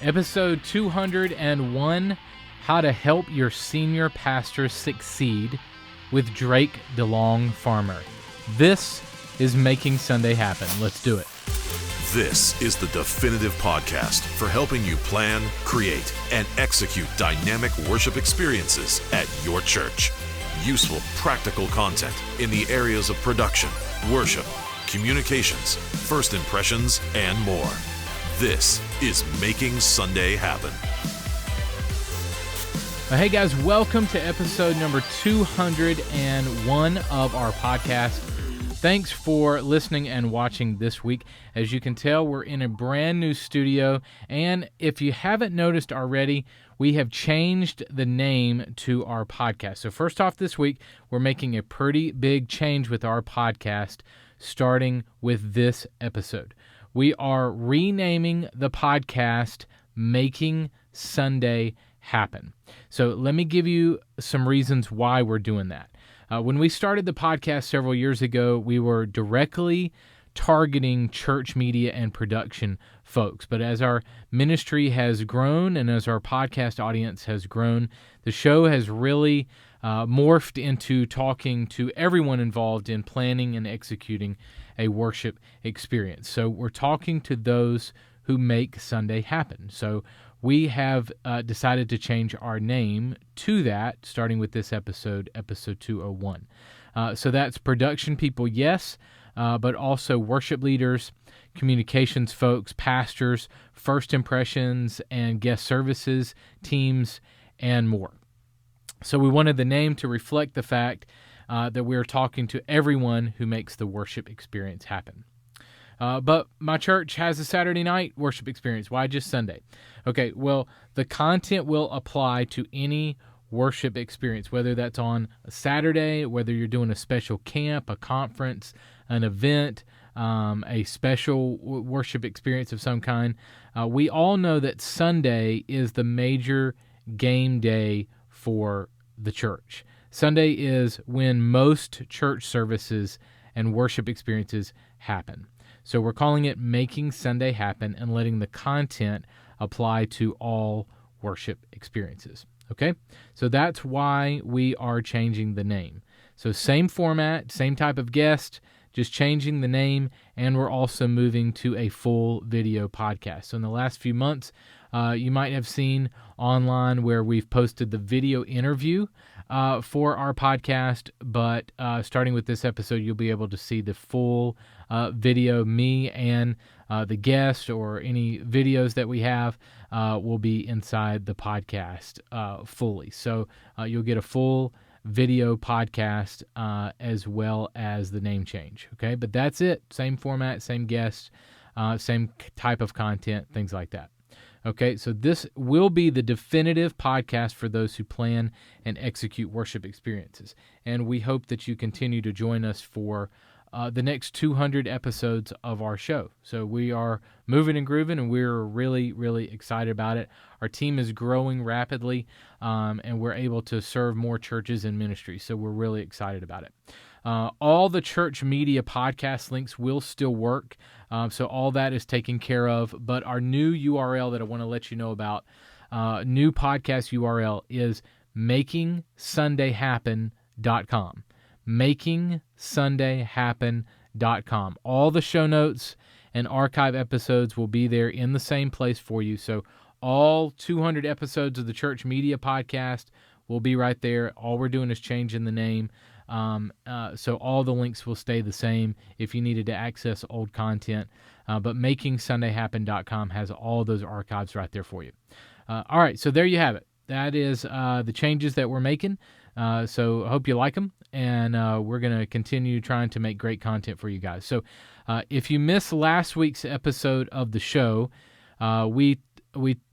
Episode 201, How to Help Your Senior Pastor Succeed with Drake DeLong Farmer. This is Making Sunday Happen. Let's do it. This is the definitive podcast for helping you plan, create, and execute dynamic worship experiences at your church. Useful, practical content in the areas of production, worship, communications, first impressions, and more. This is Making Sunday Happen. Hey guys, welcome to episode number 201 of our podcast. Thanks for listening and watching this week. As you can tell, we're in a brand new studio, and if you haven't noticed already, we have changed the name to our podcast. So first off this week, we're making a pretty big change with our podcast, starting with this episode. We are renaming the podcast Making Sunday Happen. So let me give you some reasons why we're doing that. When we started the podcast several years ago, we were directly targeting church media and production folks. But as our ministry has grown and as our podcast audience has grown, the show has really morphed into talking to everyone involved in planning and executing a worship experience. So we're talking to those who make Sunday happen. So we have decided to change our name to that, starting with this episode 201. So that's production people, yes, but also worship leaders, communications folks, pastors, first impressions, and guest services teams, and more. So we wanted the name to reflect the fact that we're talking to everyone who makes the worship experience happen. But my church has a Saturday night worship experience. Why just Sunday? Okay, well, the content will apply to any worship experience, whether that's on a Saturday, whether you're doing a special camp, a conference, an event, a special worship experience of some kind. We all know that Sunday is the major game day for the church. Sunday is when most church services and worship experiences happen. So we're calling it Making Sunday Happen and letting the content apply to all worship experiences. Okay? So that's why we are changing the name. So same format, same type of guest, just changing the name, and we're also moving to a full video podcast. So in the last few months, you might have seen online where we've posted the video interview for our podcast, but starting with this episode, you'll be able to see the full video. Me and the guest or any videos that we have will be inside the podcast fully. So you'll get a full video podcast as well as the name change. Okay, but that's it. Same format, same guest, same type of content, things like that. Okay, so this will be the definitive podcast for those who plan and execute worship experiences. And we hope that you continue to join us for the next 200 episodes of our show. So we are moving and grooving, and we're really, really excited about it. Our team is growing rapidly, and we're able to serve more churches and ministries. So we're really excited about it. All the church media podcast links will still work, so all that is taken care of. But our new URL that I want to let you know about, new podcast URL is makingsundayhappen.com. makingsundayhappen.com. All the show notes and archive episodes will be there in the same place for you. So all 200 episodes of the Church Media Podcast will be right there. All we're doing is changing the name. So all the links will stay the same if you needed to access old content. But makingsundayhappen.com has all those archives right there for you. All right, so there you have it. That is the changes that we're making. So I hope you like them, and we're going to continue trying to make great content for you guys. So if you missed last week's episode of the show, we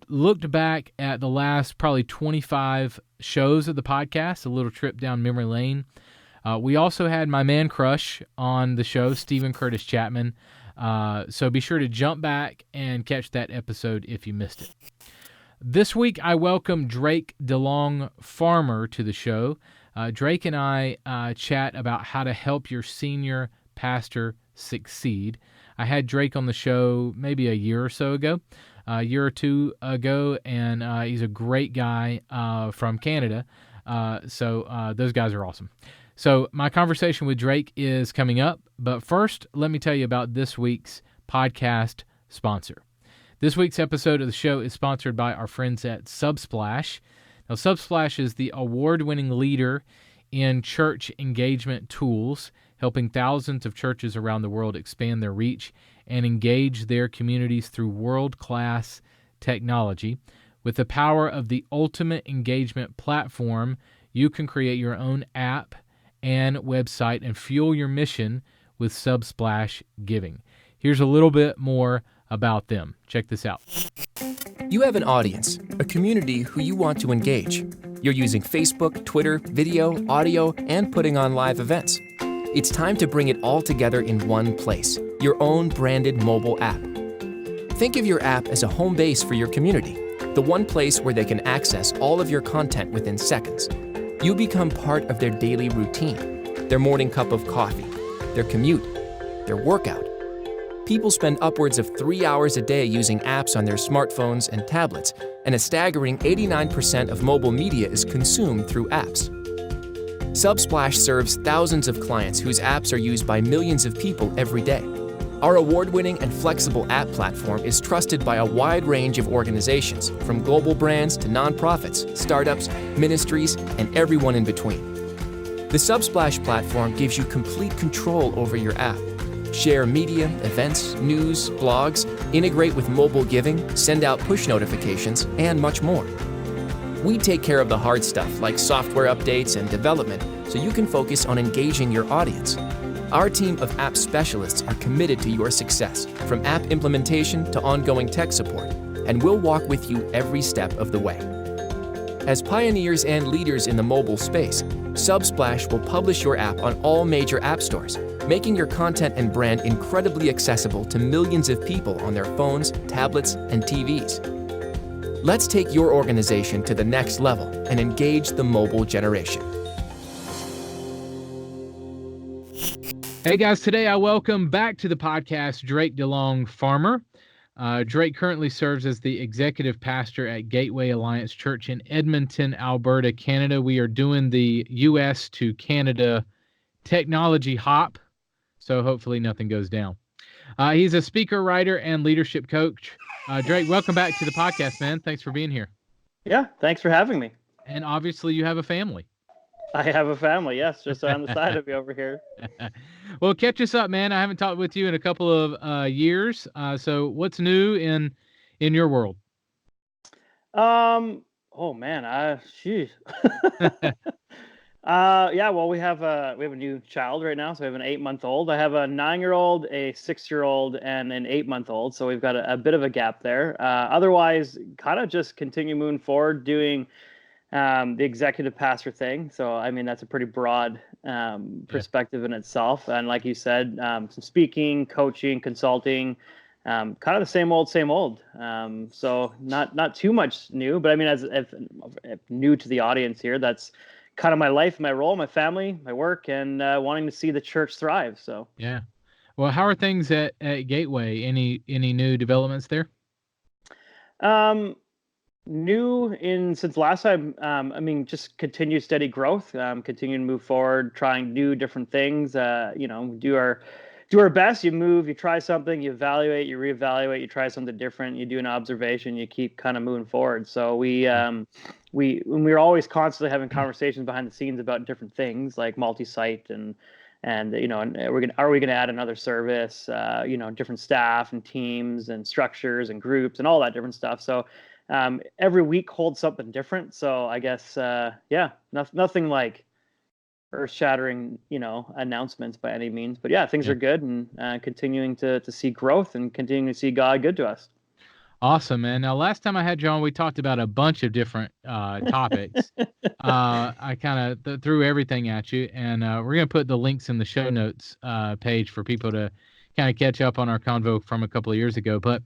looked back at the last probably 25 shows of the podcast, a little trip down memory lane. We also had my man crush on the show, Stephen Curtis Chapman. So be sure to jump back and catch that episode if you missed it. This week, I welcome Drake DeLong Farmer to the show. Drake and I chat about how to help your senior pastor succeed. I had Drake on the show maybe a year or so ago. a year or two ago, and he's a great guy from Canada. So those guys are awesome. So my conversation with Drake is coming up, but first, let me tell you about this week's podcast sponsor. This week's episode of the show is sponsored by our friends at Subsplash. Now, Subsplash is the award-winning leader in church engagement tools, helping thousands of churches around the world expand their reach and engage their communities through world-class technology. With the power of the ultimate engagement platform, you can create your own app and website and fuel your mission with Subsplash Giving. Here's a little bit more about them. Check this out. You have an audience, a community who you want to engage. You're using Facebook, Twitter, video, audio, and putting on live events. It's time to bring it all together in one place, your own branded mobile app. Think of your app as a home base for your community, the one place where they can access all of your content within seconds. You become part of their daily routine, their morning cup of coffee, their commute, their workout. People spend upwards of 3 hours a day using apps on their smartphones and tablets, and a staggering 89% of mobile media is consumed through apps. Subsplash serves thousands of clients whose apps are used by millions of people every day. Our award-winning and flexible app platform is trusted by a wide range of organizations, from global brands to nonprofits, startups, ministries, and everyone in between. The Subsplash platform gives you complete control over your app. Share media, events, news, blogs, integrate with mobile giving, send out push notifications, and much more. We take care of the hard stuff like software updates and development so you can focus on engaging your audience. Our team of app specialists are committed to your success, from app implementation to ongoing tech support, and we'll walk with you every step of the way. As pioneers and leaders in the mobile space, Subsplash will publish your app on all major app stores, making your content and brand incredibly accessible to millions of people on their phones, tablets, and TVs. Let's take your organization to the next level and engage the mobile generation. Hey guys, today I welcome back to the podcast Drake DeLong Farmer. Drake currently serves as the executive pastor at Gateway Alliance Church in Edmonton, Alberta, Canada. We are doing the U.S. to Canada technology hop, so hopefully nothing goes down. He's a speaker, writer, and leadership coach. Drake, welcome back to the podcast, man. Thanks for being here. Yeah, thanks for having me. And obviously you have a family. I have a family, yes, just on the side of me over here. Well, catch us up, man. I haven't talked with you in a couple of years. So what's new in your world? Oh man, geez. Yeah, well, we have a new child right now, so we have an 8-month-old. I have a 9-year-old, a 6-year-old, and an 8-month-old. So we've got a bit of a gap there. Otherwise, kind of just continue moving forward, doing the executive pastor thing. So, I mean, that's a pretty broad perspective in itself. And like you said, some speaking, coaching, consulting, kind of the same old, same old. So not too much new, but I mean, as if new to the audience here, that's kind of my life, my role, my family, my work, and wanting to see the church thrive. So, yeah. Well, how are things at Gateway? Any new developments there? New since last time, I mean, just continued steady growth, continuing to move forward, trying new different things, do our best. You move, you try something, you evaluate, you reevaluate, you try something different, you do an observation, you keep kind of moving forward. So we're always constantly having conversations behind the scenes about different things like multi-site and are we gonna add another service, different staff and teams and structures and groups and all that different stuff. So every week holds something different. So I guess, nothing like earth-shattering, announcements by any means. But yeah, things are good, and continuing to see growth and continuing to see God good to us. Awesome, man. Now, last time I had you on, we talked about a bunch of different topics. I kind of threw everything at you, and we're going to put the links in the show notes page for people to kind of catch up on our convo from a couple of years ago. But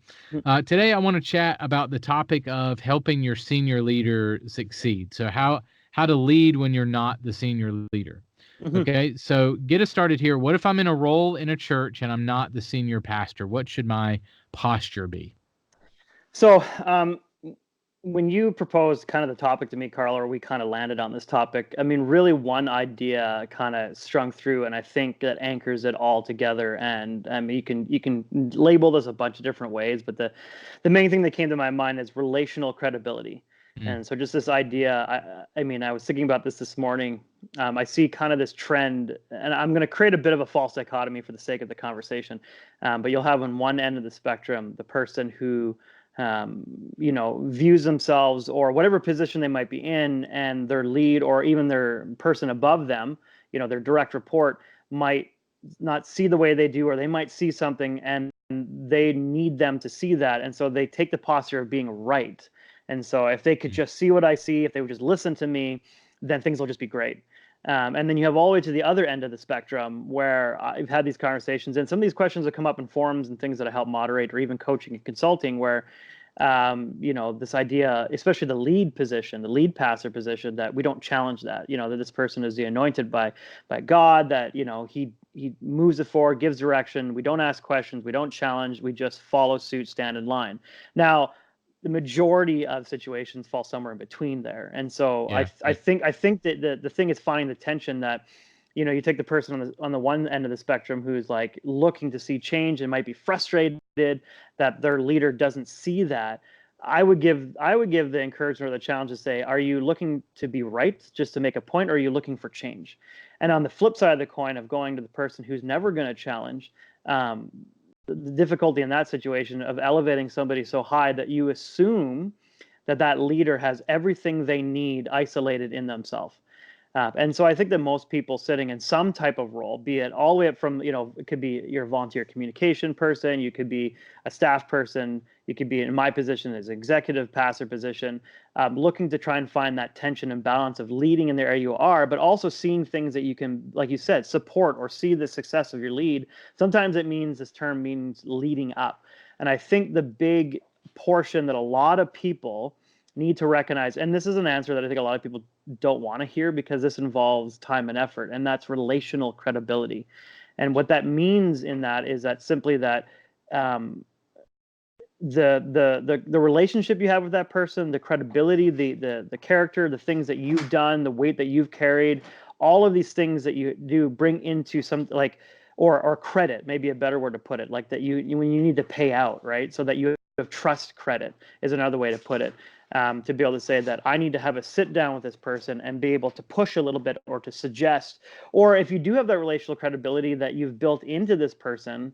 today I want to chat about the topic of helping your senior leader succeed. So how to lead when you're not the senior leader. Mm-hmm. Okay, so get us started here. What if I'm in a role in a church and I'm not the senior pastor? What should my posture be? So, when you proposed kind of the topic to me, Carl, or we kind of landed on this topic, I mean, really one idea kind of strung through, and I think that anchors it all together. And I mean, you can label this a bunch of different ways, but the main thing that came to my mind is relational credibility. Mm. And so, just this idea. I mean, I was thinking about this morning. I see kind of this trend, and I'm going to create a bit of a false dichotomy for the sake of the conversation. But you'll have on one end of the spectrum the person who views themselves or whatever position they might be in, and their lead or even their person above them, their direct report might not see the way they do, or they might see something and they need them to see that. And so they take the posture of being right. And so if they could just see what I see, if they would just listen to me, then things will just be great. And then you have all the way to the other end of the spectrum where I've had these conversations, and some of these questions have come up in forums and things that I help moderate, or even coaching and consulting, where this idea, especially the lead position, the lead passer position, that we don't challenge that, that this person is the anointed by God, that, he moves it forward, gives direction. We don't ask questions. We don't challenge. We just follow suit, stand in line. Now, the majority of situations fall somewhere in between there. And so Yeah. I think that the thing is finding the tension that, you take the person on the one end of the spectrum who's like looking to see change and might be frustrated that their leader doesn't see that. I would give the encouragement or the challenge to say, are you looking to be right just to make a point, or are you looking for change? And on the flip side of the coin of going to the person who's never going to challenge, the difficulty in that situation of elevating somebody so high that you assume that leader has everything they need isolated in themselves. And so I think that most people sitting in some type of role, be it all the way up from, it could be your volunteer communication person, you could be a staff person, you could be in my position as executive pastor position, looking to try and find that tension and balance of leading in the area you are, but also seeing things that you can, like you said, support or see the success of your lead. Sometimes this term means leading up. And I think the big portion that a lot of people need to recognize, and this is an answer that I think a lot of people don't want to hear because this involves time and effort, and that's relational credibility. And what that means in that is that simply that the relationship you have with that person, the credibility, the character, the things that you've done, the weight that you've carried, all of these things that you do bring into some like or credit, maybe a better word to put it, like that you when you need to pay out, right? So that you have trust credit is another way to put it. To be able to say that I need to have a sit down with this person and be able to push a little bit or to suggest, or if you do have that relational credibility that you've built into this person,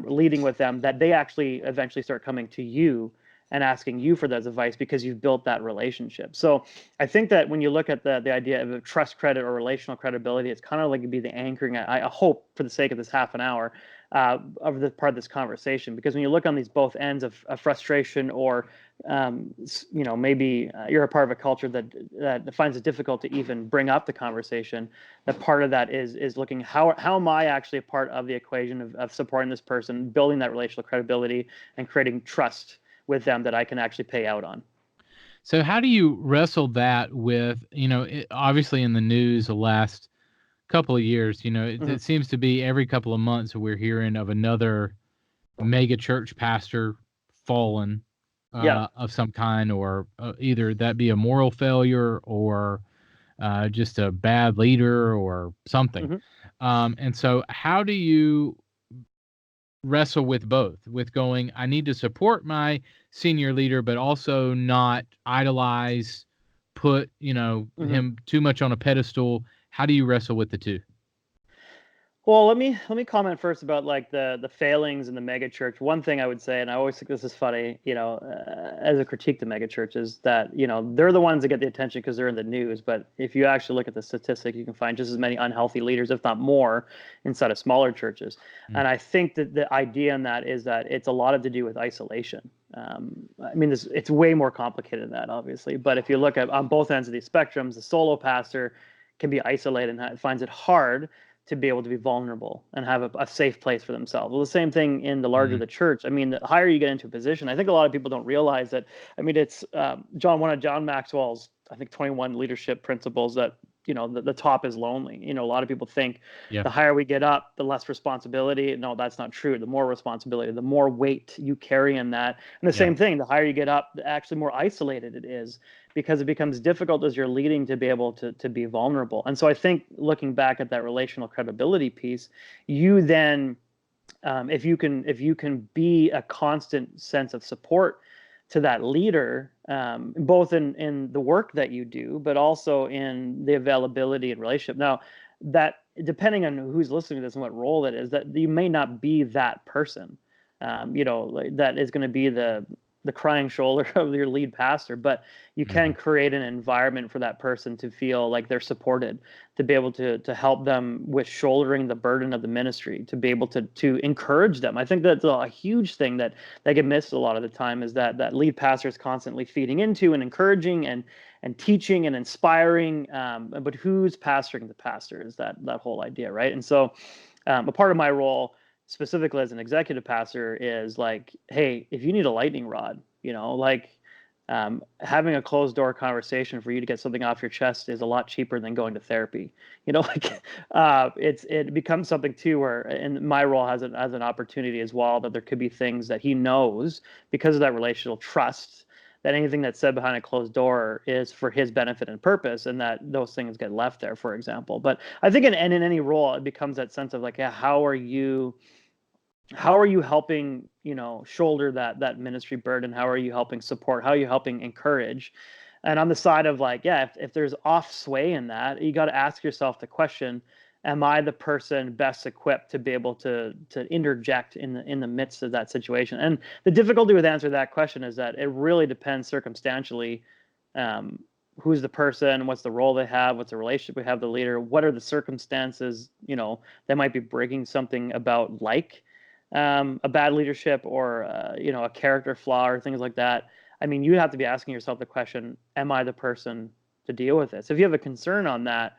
leading with them, that they actually eventually start coming to you and asking you for that advice because you've built that relationship. So I think that when you look at the idea of trust credit or relational credibility, it's kind of like it'd be the anchoring, I hope, for the sake of this half an hour, of the part of this conversation. Because when you look on these both ends of frustration or maybe you're a part of a culture that finds it difficult to even bring up the conversation, that part of that is looking how am I actually a part of the equation of supporting this person, building that relational credibility and creating trust with them that I can actually pay out on. So how do you wrestle that with, obviously in the news the last couple of years, it seems to be every couple of months we're hearing of another mega church pastor fallen of some kind, or either that be a moral failure or just a bad leader or something. And so how do you wrestle with both, with going, I need to support my senior leader, but also not idolize, put, him too much on a pedestal? How do you wrestle with the two? Well, let me comment first about like the failings in the mega church. One thing I would say, and I always think this is funny, as a critique to mega churches, that they're the ones that get the attention because they're in the news. But if you actually look at the statistic, you can find just as many unhealthy leaders, if not more, inside of smaller churches. And I think that the idea in that is that it's a lot to do with isolation. I mean, it's way more complicated than that, obviously. But if you look at on both ends of these spectrums, the solo pastor can be isolated and finds it hard to be able to be vulnerable and have a safe place for themselves. Well, the same thing in the larger the church. I mean, the higher you get into a position, I think a lot of people don't realize that. I mean, it's one of John Maxwell's, I think, 21 leadership principles that the top is lonely. A lot of people think Yeah. the higher we get up, the less responsibility. No, that's not true. The more responsibility, the more weight you carry in that. And the Yeah. same thing, the higher you get up, the actually more isolated it is, because it becomes difficult as you're leading to be able to be vulnerable. And so I think looking back at that relational credibility piece, you then, if you can be a constant sense of support to that leader, both in the work that you do, but also in the availability and relationship. Now, that depending on who's listening to this and what role it is, that you may not be that person, like that is going to be the crying shoulder of your lead pastor, but you can create an environment for that person to feel like they're supported, to be able to help them with shouldering the burden of the ministry, to be able to encourage them. I think that's a huge thing that get missed a lot of the time, is that lead pastor is constantly feeding into and encouraging and teaching and inspiring, but who's pastoring the pastor is that whole idea, right? And so a part of my role specifically as an executive pastor is like, hey, if you need a lightning rod, like having a closed door conversation for you to get something off your chest is a lot cheaper than going to therapy. Like it becomes something too where, and my role has an opportunity as well, that there could be things that he knows because of that relational trust, that anything that's said behind a closed door is for his benefit and purpose, and that those things get left there, for example. But I think in any role, it becomes that sense of like, yeah, how are you helping, shoulder that ministry burden? How are you helping support? How are you helping encourage? And on the side of like, yeah, if there's off sway in that, you got to ask yourself the question, am I the person best equipped to be able to interject in the midst of that situation? And the difficulty with answering that question is that it really depends circumstantially. Who's the person? What's the role they have? What's the relationship we have with the leader? What are the circumstances, that might be breaking something about, like a bad leadership or a character flaw or things like that. I mean, you have to be asking yourself the question, am I the person to deal with this? If you have a concern on that,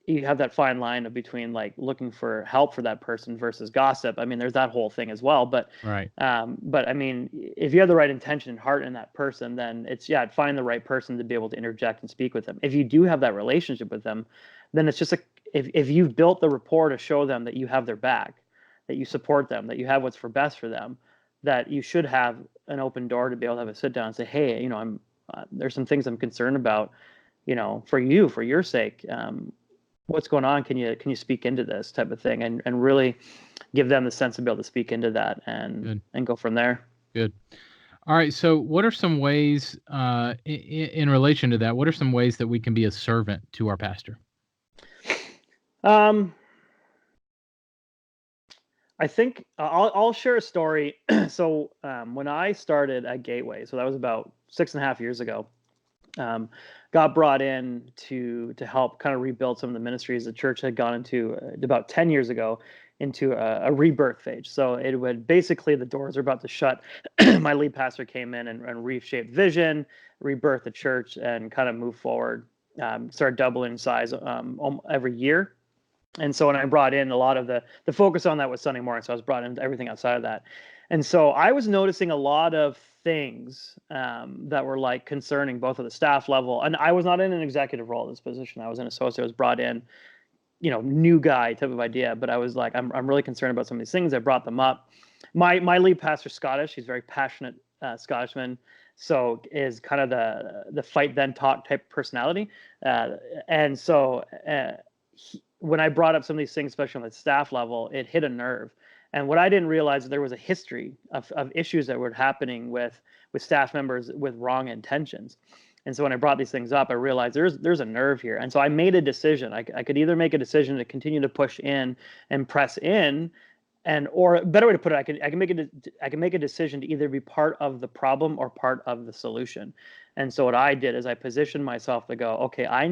you have that fine line of between like looking for help for that person versus gossip. I mean, there's that whole thing as well. But Right. But I mean, if you have the right intention and heart in that person, then it's find the right person to be able to interject and speak with them. If you do have that relationship with them, then it's just if you've built the rapport to show them that you have their back, that you support them, that you have what's for best for them, that you should have an open door to be able to have a sit down and say, hey, I'm there's some things I'm concerned about, for your sake. What's going on? Can you speak into this type of thing, and really give them the sense to be able to speak into that and go from there. Good. All right. So what are some ways, in relation to that, what are some ways that we can be a servant to our pastor? I think I'll share a story. So when I started at Gateway, so that was about 6.5 years ago, got brought in to help kind of rebuild some of the ministries the church had gone into about 10 years ago, into a rebirth phase. So it would basically, the doors are about to shut. My lead pastor came in and reshaped vision, rebirth the church, and kind of move forward, start doubling in size every year. And so when I brought in, a lot of the focus on that was Sunday morning. So I was brought into everything outside of that. And so I was noticing a lot of things that were like concerning both at the staff level. And I was not in an executive role in this position. I was an associate. I was brought in, new guy type of idea. But I was like, I'm really concerned about some of these things. I brought them up. My lead pastor's Scottish. He's very passionate Scottishman. So is kind of the fight then talk type personality. And so when I brought up some of these things, especially on the staff level, it hit a nerve. And what I didn't realize is there was a history of issues that were happening with staff members with wrong intentions. And so when I brought these things up, I realized there's a nerve here. And so I made a decision. I could either make a decision to continue to push in and press in, or a better way to put it, I can make a decision to either be part of the problem or part of the solution. And so what I did is I positioned myself to go, okay, I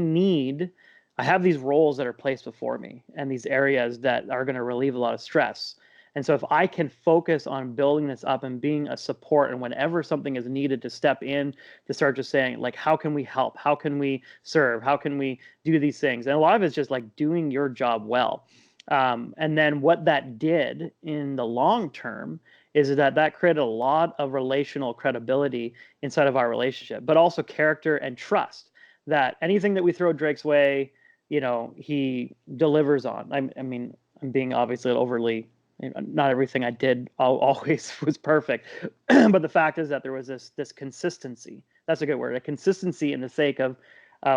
have these roles that are placed before me and these areas that are going to relieve a lot of stress. And so if I can focus on building this up and being a support, and whenever something is needed to step in, to start just saying, like, how can we help? How can we serve? How can we do these things? And a lot of it's just like doing your job well. And then what that did in the long term is that created a lot of relational credibility inside of our relationship, but also character and trust, that anything that we throw Drake's way, he delivers on. I mean, I'm being obviously overly, not everything I did always was perfect, but the fact is that there was this consistency. That's a good word, a consistency in the sake of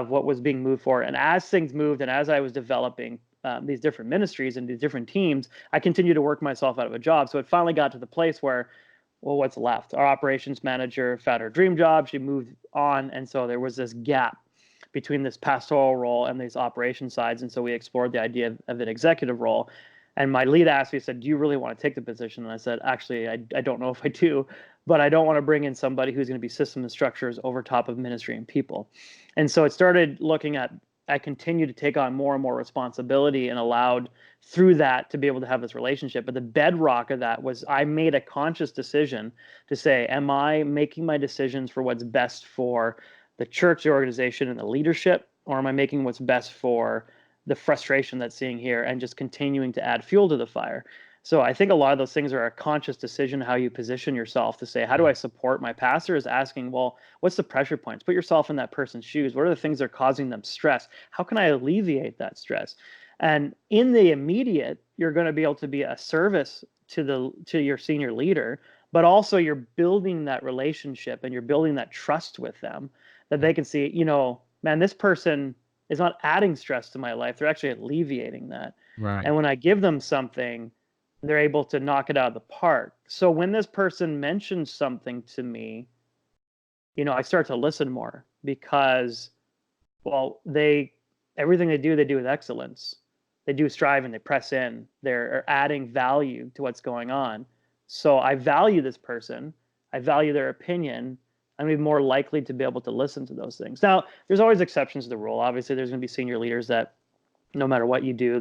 what was being moved forward. And as things moved, and as I was developing these different ministries and these different teams, I continued to work myself out of a job. So it finally got to the place where, well, what's left? Our operations manager found her dream job. She moved on, and so there was this gap between this pastoral role and these operation sides. And so we explored the idea of an executive role. And my lead asked me, said, do you really want to take the position? And I said, actually, I don't know if I do, but I don't want to bring in somebody who's going to be system and structures over top of ministry and people. And so it started looking at, I continued to take on more and more responsibility and allowed through that to be able to have this relationship. But the bedrock of that was I made a conscious decision to say, am I making my decisions for what's best for the church, the organization, and the leadership, or am I making what's best for the frustration that's seeing here and just continuing to add fuel to the fire? So I think a lot of those things are a conscious decision, how you position yourself to say, how do I support my pastor? Is asking, well, what's the pressure points? Put yourself in that person's shoes. What are the things that are causing them stress? How can I alleviate that stress? And in the immediate, you're going to be able to be a service to your senior leader, but also you're building that relationship and you're building that trust with them that they can see, man, this person is not adding stress to my life. They're actually alleviating that. Right. And when I give them something, they're able to knock it out of the park. So when this person mentions something to me, I start to listen more because, well, everything they do with excellence. They do strive and they press in. They're adding value to what's going on. So I value this person. I value their opinion. I'm going to be more likely to be able to listen to those things. Now, there's always exceptions to the rule. Obviously, there's going to be senior leaders that no matter what you do,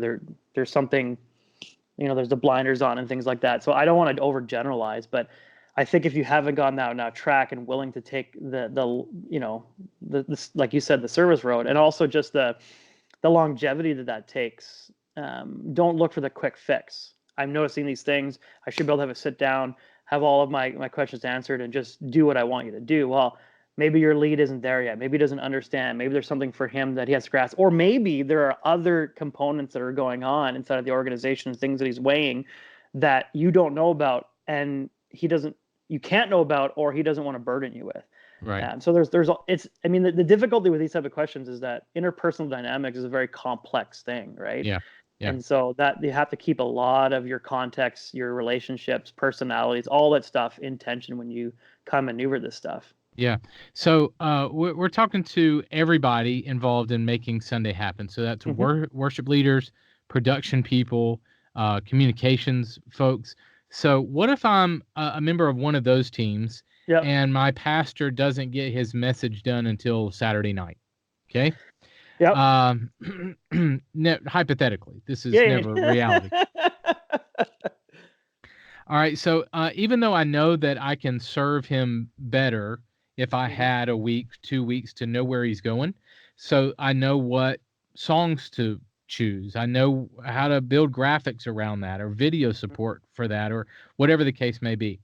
there's something, there's the blinders on and things like that. So I don't want to overgeneralize, but I think if you haven't gone down that track and willing to take the like you said, the service road, and also just the longevity that takes, don't look for the quick fix. I'm noticing these things. I should be able to have a sit down, have all of my questions answered, and just do what I want you to do. Well, maybe your lead isn't there yet. Maybe he doesn't understand. Maybe there's something for him that he has to grasp. Or maybe there are other components that are going on inside of the organization, things that he's weighing that you don't know about and you can't know about, or he doesn't want to burden you with. Right. So the difficulty with these type of questions is that interpersonal dynamics is a very complex thing, right? Yeah. Yeah. And so that you have to keep a lot of your context, your relationships, personalities, all that stuff in tension when you come maneuver this stuff. Yeah. So we're talking to everybody involved in making Sunday happen. So that's worship leaders, production people, communications folks. So what if I'm a member of one of those teams and my pastor doesn't get his message done until Saturday night? Okay. Yep. Hypothetically, this is never reality. All right. So even though I know that I can serve him better if I had a week, 2 weeks to know where he's going, so I know what songs to choose. I know how to build graphics around that or video support for that or whatever the case may be.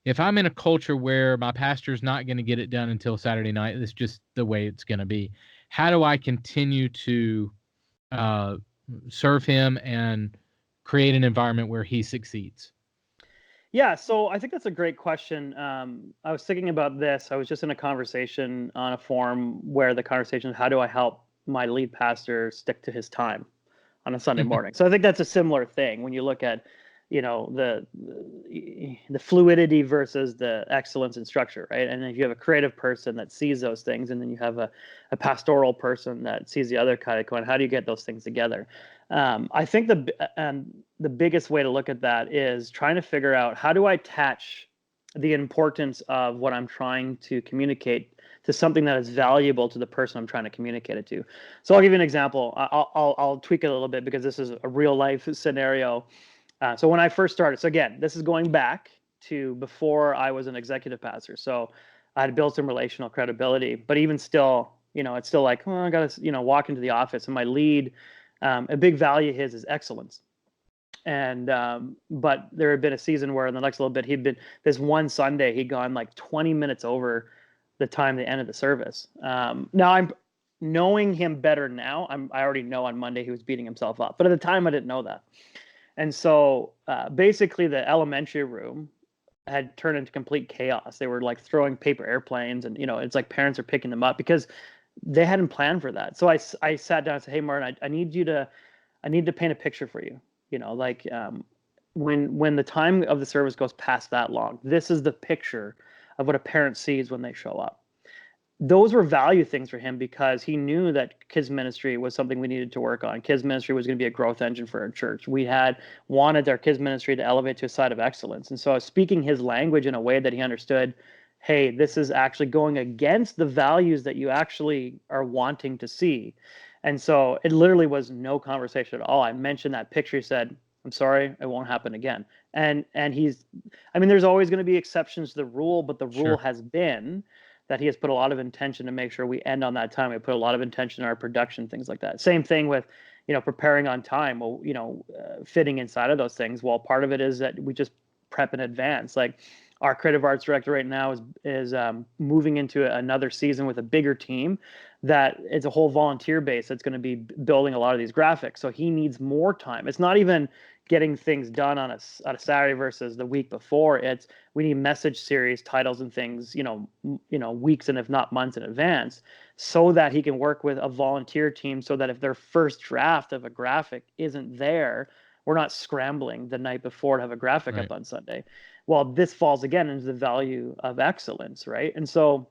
If I'm in a culture where my pastor's not going to get it done until Saturday night, it's just the way it's going to be. How do I continue to serve him and create an environment where he succeeds? Yeah, so I think that's a great question. I was thinking about this. I was just in a conversation on a forum where the conversation is, how do I help my lead pastor stick to his time on a Sunday morning? So I think that's a similar thing when you look at, the fluidity versus the excellence in structure, right? And if you have a creative person that sees those things, and then you have a pastoral person that sees the other kind of coin, how do you get those things together? I think the biggest way to look at that is trying to figure out, how do I attach the importance of what I'm trying to communicate to something that is valuable to the person I'm trying to communicate it to. So I'll give you an example. I'll tweak it a little bit because this is a real life scenario. So when I first started, so again, this is going back to before I was an executive pastor. So I had built some relational credibility, but even still, it's still like, I got to, walk into the office, and my lead, a big value of his is excellence. And but there had been a season where in the next little bit, he'd been, this one Sunday, he'd gone like 20 minutes over the time they ended the service. Now knowing him better now, I already know on Monday he was beating himself up. But at the time, I didn't know that. And so basically the elementary room had turned into complete chaos. They were like throwing paper airplanes, and it's like parents are picking them up because they hadn't planned for that. So I sat down and said, "Hey, Martin, I need to paint a picture for you. Like when the time of the service goes past that long, this is the picture of what a parent sees when they show up." Those were value things for him because he knew that kids ministry was something we needed to work on. Kids ministry was going to be a growth engine for our church. We had wanted our kids ministry to elevate to a side of excellence. And so I was speaking his language in a way that he understood, hey, this is actually going against the values that you actually are wanting to see. And so it literally was no conversation at all. I mentioned that picture. He said, "I'm sorry, it won't happen again." And there's always going to be exceptions to the rule, but the rule has been that he has put a lot of intention to make sure we end on that time. We put a lot of intention in our production, things like that. Same thing with, preparing on time. Well, fitting inside of those things. Well, part of it is that we just prep in advance. Like our creative arts director right now is moving into another season with a bigger team that is a whole volunteer base that's going to be building a lot of these graphics. So he needs more time. It's not even getting things done on a Saturday versus the week before. It's we need message series titles and things, weeks and if not months in advance, so that he can work with a volunteer team, so that if their first draft of a graphic isn't there, we're not scrambling the night before to have a graphic up on Sunday. Well, this falls again into the value of excellence, right? And so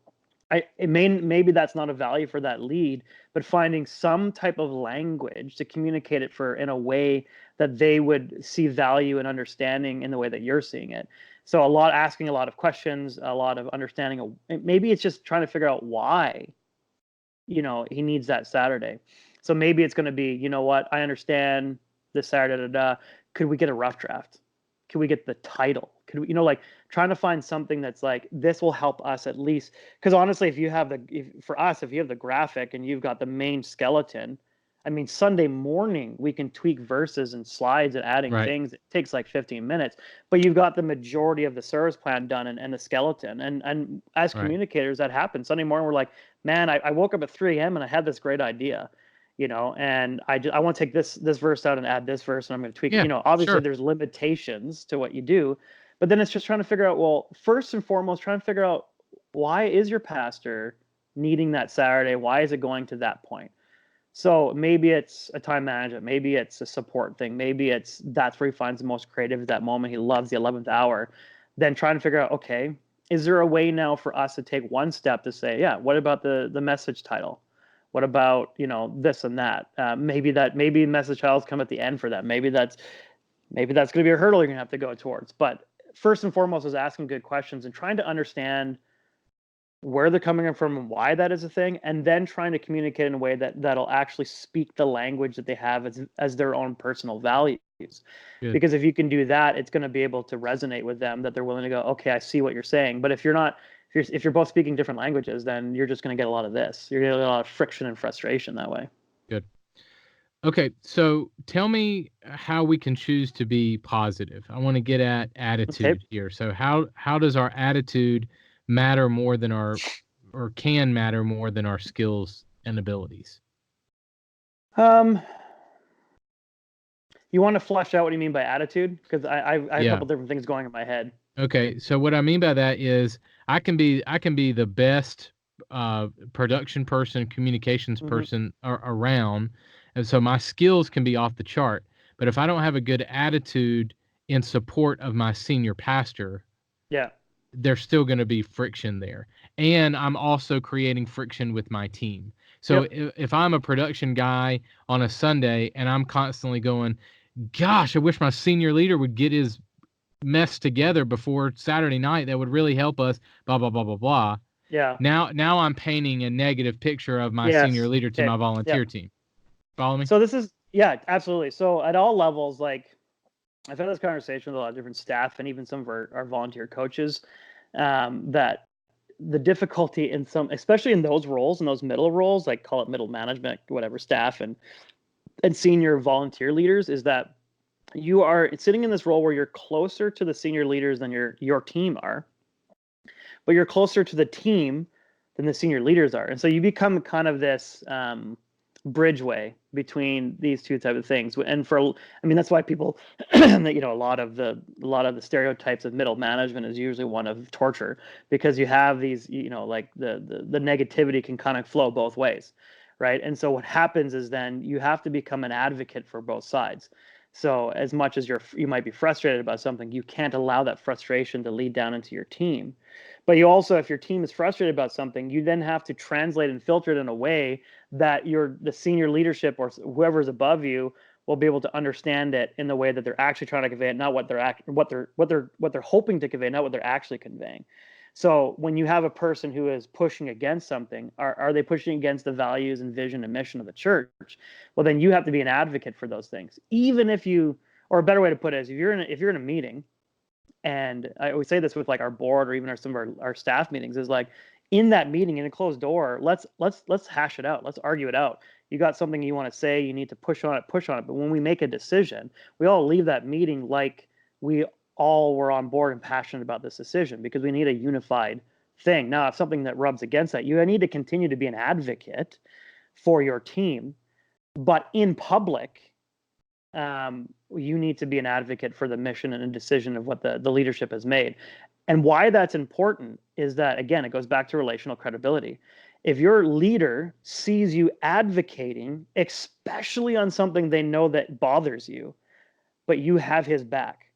maybe that's not a value for that lead, but finding some type of language to communicate it in a way that they would see value and understanding in the way that you're seeing it. So asking a lot of questions, a lot of understanding. Maybe it's just trying to figure out why, he needs that Saturday. So maybe it's going to be, what, I understand this Saturday, could we get a rough draft? Could we get the title? Could we, like trying to find something that's like, this will help us at least. Because honestly, if you have the graphic and you've got the main skeleton, Sunday morning we can tweak verses and slides and adding things. It takes like 15 minutes, but you've got the majority of the service plan done and the skeleton. And as communicators, that happens. Sunday morning, we're like, man, I woke up at 3 a.m. and I had this great idea. And I want to take this verse out and add this verse, and I'm going to tweak it. Obviously there's limitations to what you do, but then it's just trying to figure out, well, first and foremost, trying to figure out, why is your pastor needing that Saturday? Why is it going to that point? So maybe it's a time management, maybe it's a support thing, maybe that's where he finds the most creative at that moment. He loves the 11th hour. Then trying to figure out, okay, is there a way now for us to take one step to say, yeah, what about the message title? What about, this and that? Maybe message titles come at the end for that. Maybe that's going to be a hurdle you're going to have to go towards. But first and foremost is asking good questions and trying to understand where they're coming from and why that is a thing, and then trying to communicate in a way that'll actually speak the language that they have as their own personal values. Good. Because if you can do that, it's going to be able to resonate with them, that they're willing to go, okay, I see what you're saying. But if you're both speaking different languages, then you're just going to get a lot of this. You're going to get a lot of friction and frustration that way. Good. Okay, so tell me how we can choose to be positive. I want to get at attitude here. So how does our attitude matter more than can matter more than our skills and abilities? You want to flesh out what you mean by attitude? Because I have a couple different things going in my head. Okay, so what I mean by that is I can be the best production person, communications person around, and so my skills can be off the chart. But if I don't have a good attitude in support of my senior pastor, there's still going to be friction there, and I'm also creating friction with my team. So if I'm a production guy on a Sunday and I'm constantly going, gosh, I wish my senior leader would get his mess together before Saturday night, that would really help us, blah, blah, blah, blah, blah. Yeah. Now I'm painting a negative picture of my senior leader to my volunteer team. Follow me? So this is, absolutely. So at all levels, like I've had this conversation with a lot of different staff and even some of our volunteer coaches, that the difficulty in especially in those roles, in those middle roles, like call it middle management, whatever, staff and senior volunteer leaders, is that you are sitting in this role where you're closer to the senior leaders than your team are, but you're closer to the team than the senior leaders are. And so you become kind of this bridgeway between these two type of things. And that's why people, a lot of the stereotypes of middle management is usually one of torture, because you have these, like the negativity can kind of flow both ways, right? And so what happens is then you have to become an advocate for both sides. So as much as you might be frustrated about something, you can't allow that frustration to lead down into your team. But you also, if your team is frustrated about something, you then have to translate and filter it in a way that the senior leadership or whoever's above you will be able to understand it in the way that they're actually trying to convey it, not what they're hoping to convey, not what they're actually conveying. So when you have a person who is pushing against something, are they pushing against the values and vision and mission of the church? Well, then you have to be an advocate for those things. Even if or a better way to put it is, if you're in a meeting, and I always say this with like our board or even some of our staff meetings, is like, in that meeting in a closed door, let's hash it out. Let's argue it out. You got something you want to say, you need to push on it. But when we make a decision, we all leave that meeting like we all were on board and passionate about this decision, because we need a unified thing. Now, if something that rubs against that, you need to continue to be an advocate for your team, but in public, you need to be an advocate for the mission and a decision of what the leadership has made. And why that's important is that, again, it goes back to relational credibility. If your leader sees you advocating, especially on something they know that bothers you, but you have his back,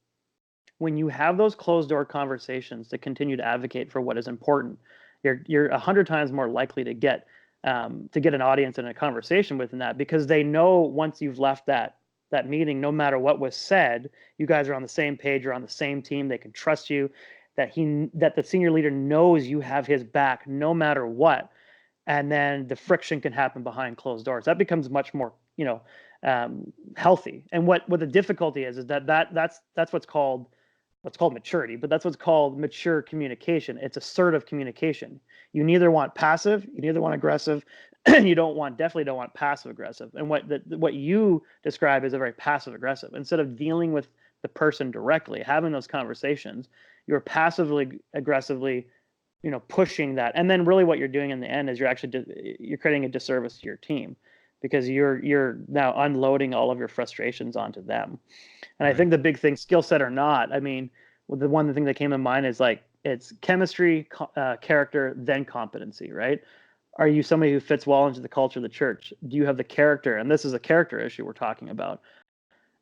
when you have those closed door conversations to continue to advocate for what is important, you're 100 times more likely to get an audience in a conversation within that, because they know once you've left that meeting, no matter what was said, you guys are on the same page, you're on the same team, they can trust you, that the senior leader knows you have his back no matter what. And then the friction can happen behind closed doors. That becomes much more, healthy. And what the difficulty is that's what's called maturity, but that's what's called mature communication. It's assertive communication. You neither want passive, you neither want aggressive, you definitely don't want passive aggressive. And what you describe is a very passive aggressive. Instead of dealing with the person directly, having those conversations, you're passively aggressively, pushing that. And then really what you're doing in the end is you're creating a disservice to your team, because you're now unloading all of your frustrations onto them. And right. I think the big thing, skill set or not, the thing that came in mind is like, it's chemistry, character, then competency, right? Are you somebody who fits well into the culture of the church? Do you have the character? And this is a character issue we're talking about.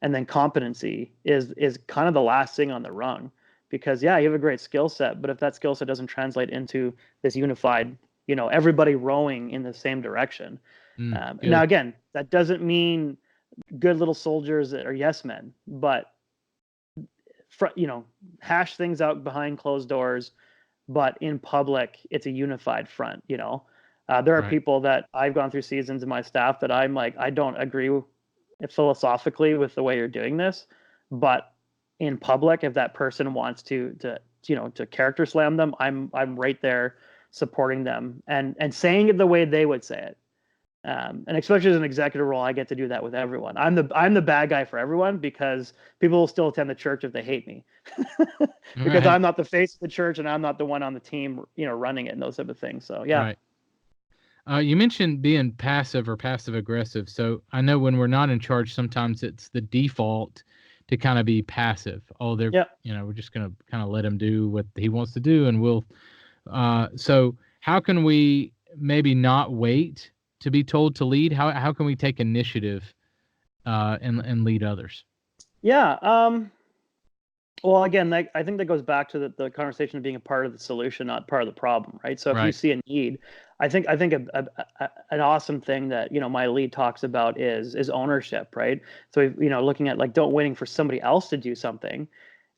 And then competency is kind of the last thing on the rung, because you have a great skill set, but if that skill set doesn't translate into this unified, everybody rowing in the same direction. Now, again, that doesn't mean good little soldiers that are yes men, but hash things out behind closed doors, but in public, it's a unified front. There are right. people that I've gone through seasons in my staff that I'm like, I don't agree philosophically with the way you're doing this, but in public, if that person wants to character slam them, I'm right there supporting them and saying it the way they would say it. And especially as an executive role, I get to do that with everyone. I'm the bad guy for everyone, because people will still attend the church if they hate me, because right. I'm not the face of the church and I'm not the one on the team, running it and those type of things. So yeah. Right. You mentioned being passive or passive aggressive. So I know when we're not in charge, sometimes it's the default to kind of be passive. Oh, we're just going to kind of let him do what he wants to do, and we'll. So how can we maybe not wait to be told to lead? How can we take initiative and lead others? Yeah. Well, again, I think that goes back to the conversation of being a part of the solution, not part of the problem, right? So if right. you see a need, I think an awesome thing that my lead talks about is ownership, right? So looking at like, don't waiting for somebody else to do something,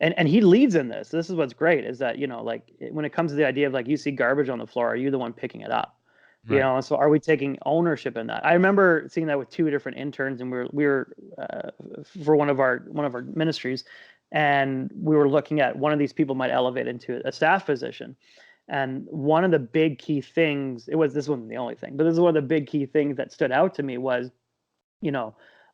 and he leads in this. This is what's great, is that like when it comes to the idea of like, you see garbage on the floor, are you the one picking it up? Right. So are we taking ownership in that? I remember seeing that with two different interns, and we were for one of our ministries. And we were looking at one of these people might elevate into a staff position. And one of the big key things, this wasn't the only thing, but this is one of the big key things that stood out to me was,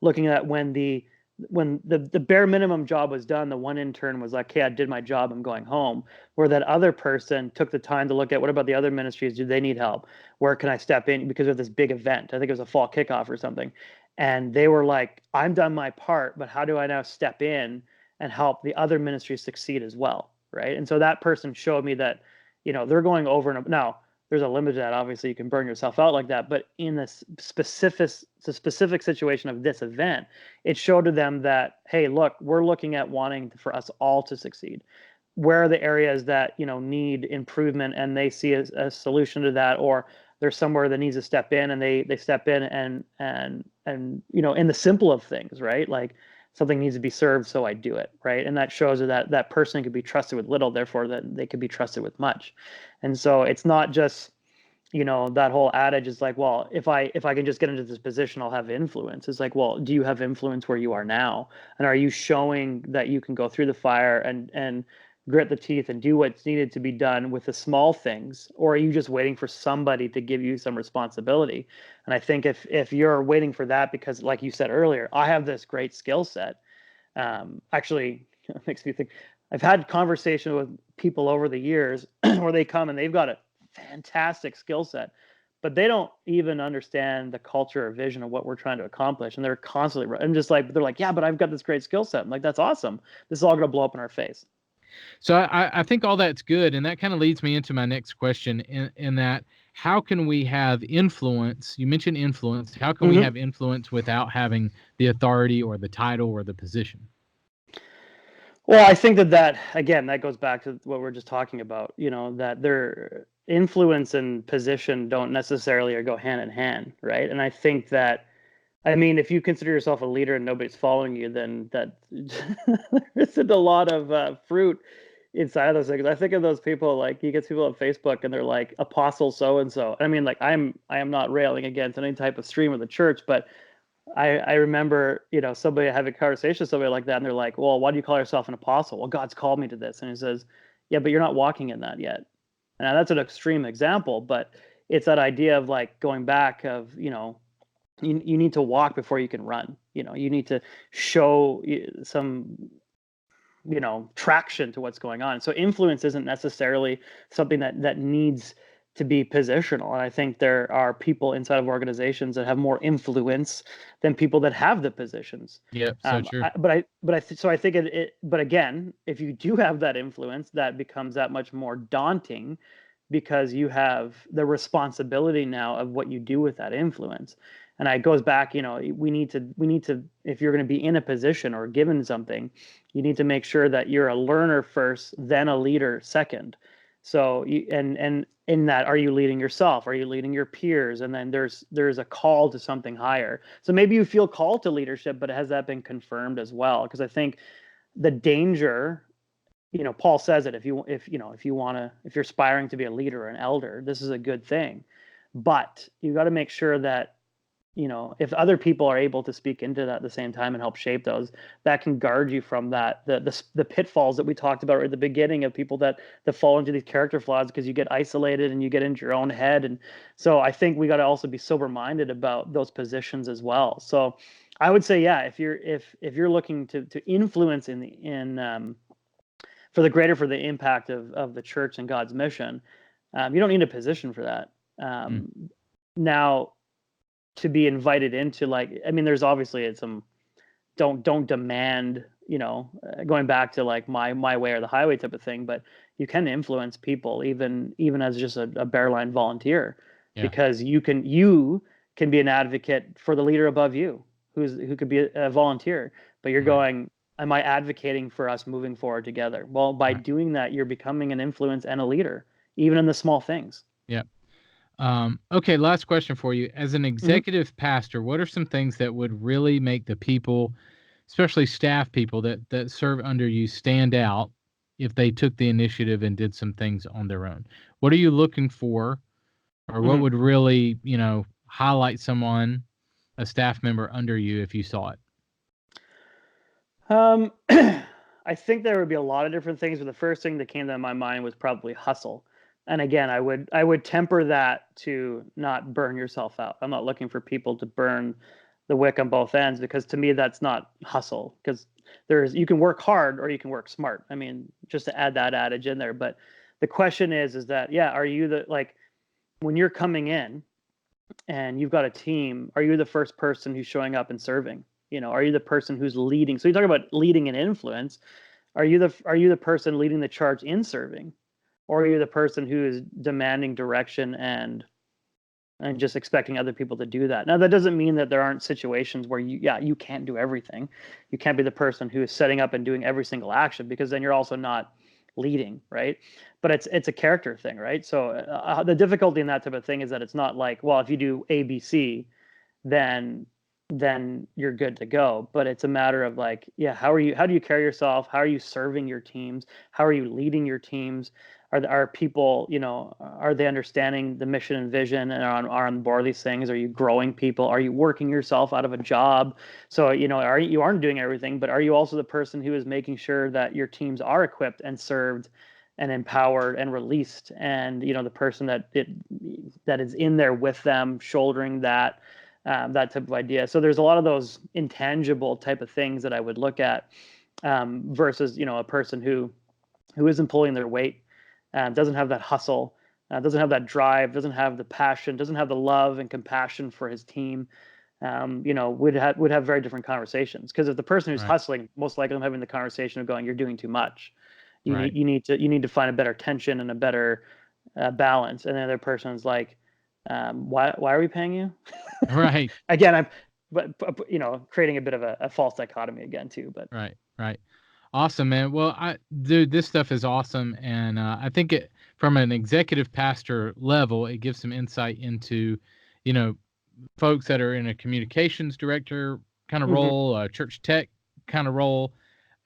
looking at when the when the bare minimum job was done, the one intern was like, "Hey, I did my job. I'm going home." Where that other person took the time to look at, what about the other ministries? Do they need help? Where can I step in because of this big event? I think it was a fall kickoff or something. And they were like, "I'm done my part, but how do I now step in and help the other ministries succeed as well?" Right. And so that person showed me that, they're going over and now there's a limit to that. Obviously, you can burn yourself out like that. But in the specific situation of this event, it showed to them that, hey, look, we're looking at wanting for us all to succeed. Where are the areas that need improvement, and they see a solution to that, or there's somewhere that needs to step in, and they step in and in the simple of things, right? Like something needs to be served, so I do it, right? And that shows that person could be trusted with little, therefore that they could be trusted with much. And so it's not just that whole adage is like, well, if I can just get into this position, I'll have influence. It's like, well, do you have influence where you are now? And are you showing that you can go through the fire and grit the teeth and do what's needed to be done with the small things? Or are you just waiting for somebody to give you some responsibility? And I think if you're waiting for that because, like you said earlier, I have this great skill set, actually it makes me think, I've had conversation with people over the years where they come and they've got a fantastic skill set, but they don't even understand the culture or vision of what we're trying to accomplish. And they're constantly, I'm just like, they're like, yeah, but I've got this great skill set. I'm like, that's awesome. This is all going to blow up in our face. So I think all that's good. And that kind of leads me into my next question in that, how can we have influence? You mentioned influence. How can we have influence without having the authority or the title or the position? Well, I think that again, that goes back to what we're just talking about, that their influence and position don't necessarily go hand in hand, right? And I think that, I mean, if you consider yourself a leader and nobody's following you, then that there isn't a lot of fruit inside of those things. I think of those people, like you get people on Facebook and they're like apostle so and so. I mean, like I am not railing against any type of stream of the church, but I remember, somebody having a conversation with somebody like that, and they're like, "Well, why do you call yourself an apostle?" Well, God's called me to this, and he says, "Yeah, but you're not walking in that yet." Now that's an extreme example, but it's that idea of like going back of, you need to walk before you can run. You need to show some traction to what's going on. So influence isn't necessarily something that needs to be positional. And I think there are people inside of organizations that have more influence than people that have the positions. Yeah, so true. So I think but again, if you do have that influence, that becomes that much more daunting because you have the responsibility now of what you do with that influence. And it goes back, we need to, if you're going to be in a position or given something, you need to make sure that you're a learner first, then a leader second. So and in that, are you leading yourself? Are you leading your peers? And then there's a call to something higher. So maybe you feel called to leadership, but has that been confirmed as well? Because I think the danger, Paul says it, if you're aspiring to be a leader or an elder, this is a good thing. But you got to make sure that, if other people are able to speak into that at the same time and help shape those, that can guard you from the pitfalls that we talked about right at the beginning of people that fall into these character flaws because you get isolated and you get into your own head. And so I think we got to also be sober minded about those positions as well. So I would say, yeah, if you're looking to influence for the impact of the church and God's mission, you don't need a position for that. Now, to be invited into, like, I mean, there's obviously some don't demand, going back to like my way or the highway type of thing, but you can influence people even as just a Bearline volunteer, because you can be an advocate for the leader above you who could be a volunteer, but you're going, am I advocating for us moving forward together? Well, by doing that, you're becoming an influence and a leader, even in the small things. Yeah. Okay, last question for you. As an executive pastor, what are some things that would really make the people, especially staff people that serve under you, stand out if they took the initiative and did some things on their own? What are you looking for, or what would really, highlight someone, a staff member under you, if you saw it? I think there would be a lot of different things, but the first thing that came to my mind was probably hustle. And again, I would temper that to not burn yourself out. I'm not looking for people to burn the wick on both ends, because to me that's not hustle, because you can work hard or you can work smart. I mean, just to add that adage in there. But the question is that, yeah, are you when you're coming in and you've got a team, are you the first person who's showing up and serving? Are you the person who's leading? So you talk about leading and influence. Are you the person leading the charge in serving, or are you the person who is demanding direction and just expecting other people to do that? Now, that doesn't mean that there aren't situations where you can't do everything. You can't be the person who is setting up and doing every single action, because then you're also not leading, right? But it's a character thing, right? So the difficulty in that type of thing is that it's not like, well, if you do A, B, C, then you're good to go. But it's a matter of like, yeah, how do you carry yourself? How are you serving your teams? How are you leading your teams? Are people, are they understanding the mission and vision and are on board these things? Are you growing people? Are you working yourself out of a you aren't doing everything, but are you also the person who is making sure that your teams are equipped and served and empowered and released, and the person that is in there with them, shouldering that type of idea? So there's a lot of those intangible type of things that I would look at, versus a person who isn't pulling their weight, doesn't have that hustle, doesn't have that drive, doesn't have the passion, doesn't have the love and compassion for his team. Would have very different conversations. Because if the person who's Right. hustling, most likely I'm having the conversation of going, you're doing too much. You Right. need to find a better tension and a better balance. And the other person's like, why are we paying you? Right. Again, creating a bit of a false dichotomy again too. But Right. Awesome, man. Well, dude, this stuff is awesome, and I think from an executive pastor level, it gives some insight into, folks that are in a communications director kind of role, a church tech kind of role.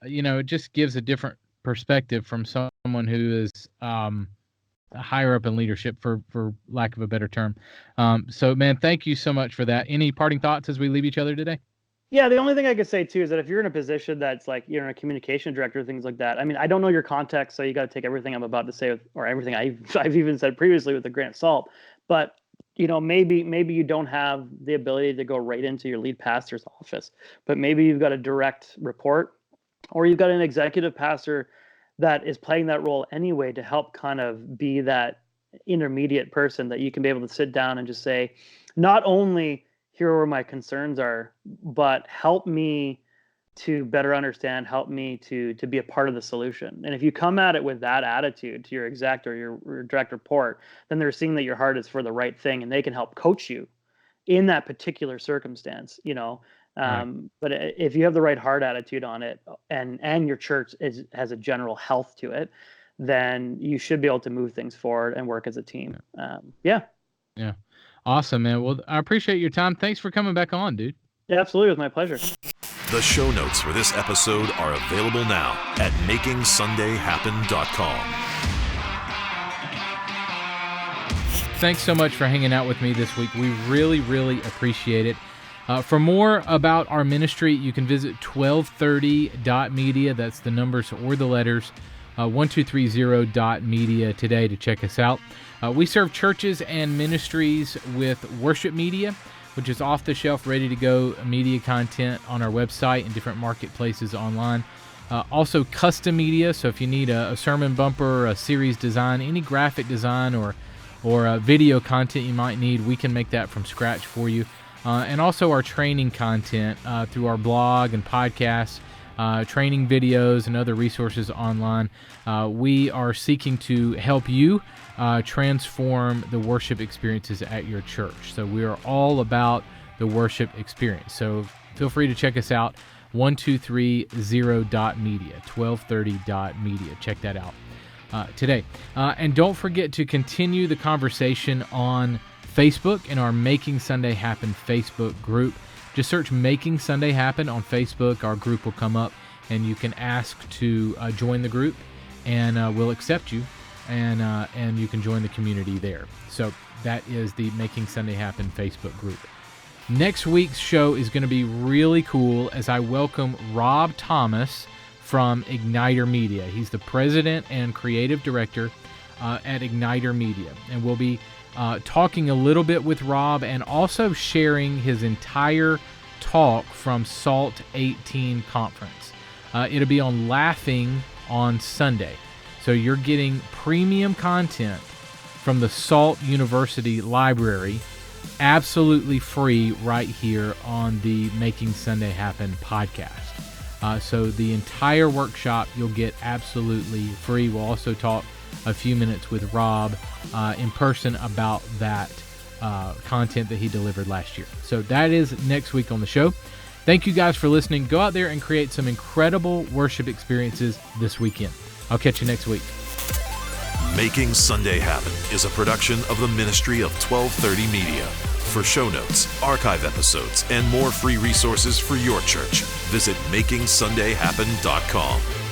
It just gives a different perspective from someone who is higher up in leadership, for lack of a better term. So, man, thank you so much for that. Any parting thoughts as we leave each other today? yeah, the only thing I could say too is that if you're in a position that's like you're in a communication director, things like that. I mean, I don't know your context, so you got to take everything I'm about to say or everything I've even said previously with a grain of salt. But maybe you don't have the ability to go right into your lead pastor's office, but maybe you've got a direct report, or you've got an executive pastor that is playing that role anyway to help kind of be that intermediate person that you can be able to sit down and just say, not only here are where my concerns are, but help me to better understand, help me to be a part of the solution. And if you come at it with that attitude to your exec or your direct report, then they're seeing that your heart is for the right thing, and they can help coach you in that particular circumstance, Right. But if you have the right heart attitude on it, and your church has a general health to it, then you should be able to move things forward and work as a team. Yeah. Yeah. Awesome, man. Well, I appreciate your time. Thanks for coming back on, dude. Yeah, absolutely. It was my pleasure. The show notes for this episode are available now at makingsundayhappen.com. Thanks so much for hanging out with me this week. We really, really appreciate it. For more about our ministry, you can visit 1230.media. That's the numbers or the letters, 1230.media today to check us out. We serve churches and ministries with worship media, which is off-the-shelf, ready-to-go media content on our website and different marketplaces online. Also custom media, so if you need a sermon bumper, a series design, any graphic design or video content you might need, we can make that from scratch for you. And also our training content through our blog and podcasts, training videos and other resources online. We are seeking to help you transform the worship experiences at your church. So we are all about the worship experience. So feel free to check us out, 1230.media, 1230.media. Check that out today. And don't forget to continue the conversation on Facebook in our Making Sunday Happen Facebook group. Just search Making Sunday Happen on Facebook. Our group will come up, and you can ask to join the group, and we'll accept you, and you can join the community there. So that is the Making Sunday Happen Facebook group. Next week's show is going to be really cool as I welcome Rob Thomas from Igniter Media. He's the president and creative director at Igniter Media, and we'll be talking a little bit with Rob and also sharing his entire talk from SALT 18 conference. It'll be on Laughing on Sunday. So you're getting premium content from the SALT University Library, absolutely free right here on the Making Sunday Happen podcast. So the entire workshop you'll get absolutely free. We'll also talk a few minutes with Rob in person about that content that he delivered last year. So that is next week on the show. Thank you guys for listening. Go out there and create some incredible worship experiences this weekend. I'll catch you next week. Making Sunday Happen is a production of the ministry of 1230 Media. For show notes, archive episodes, and more free resources for your church, visit MakingSundayHappen.com.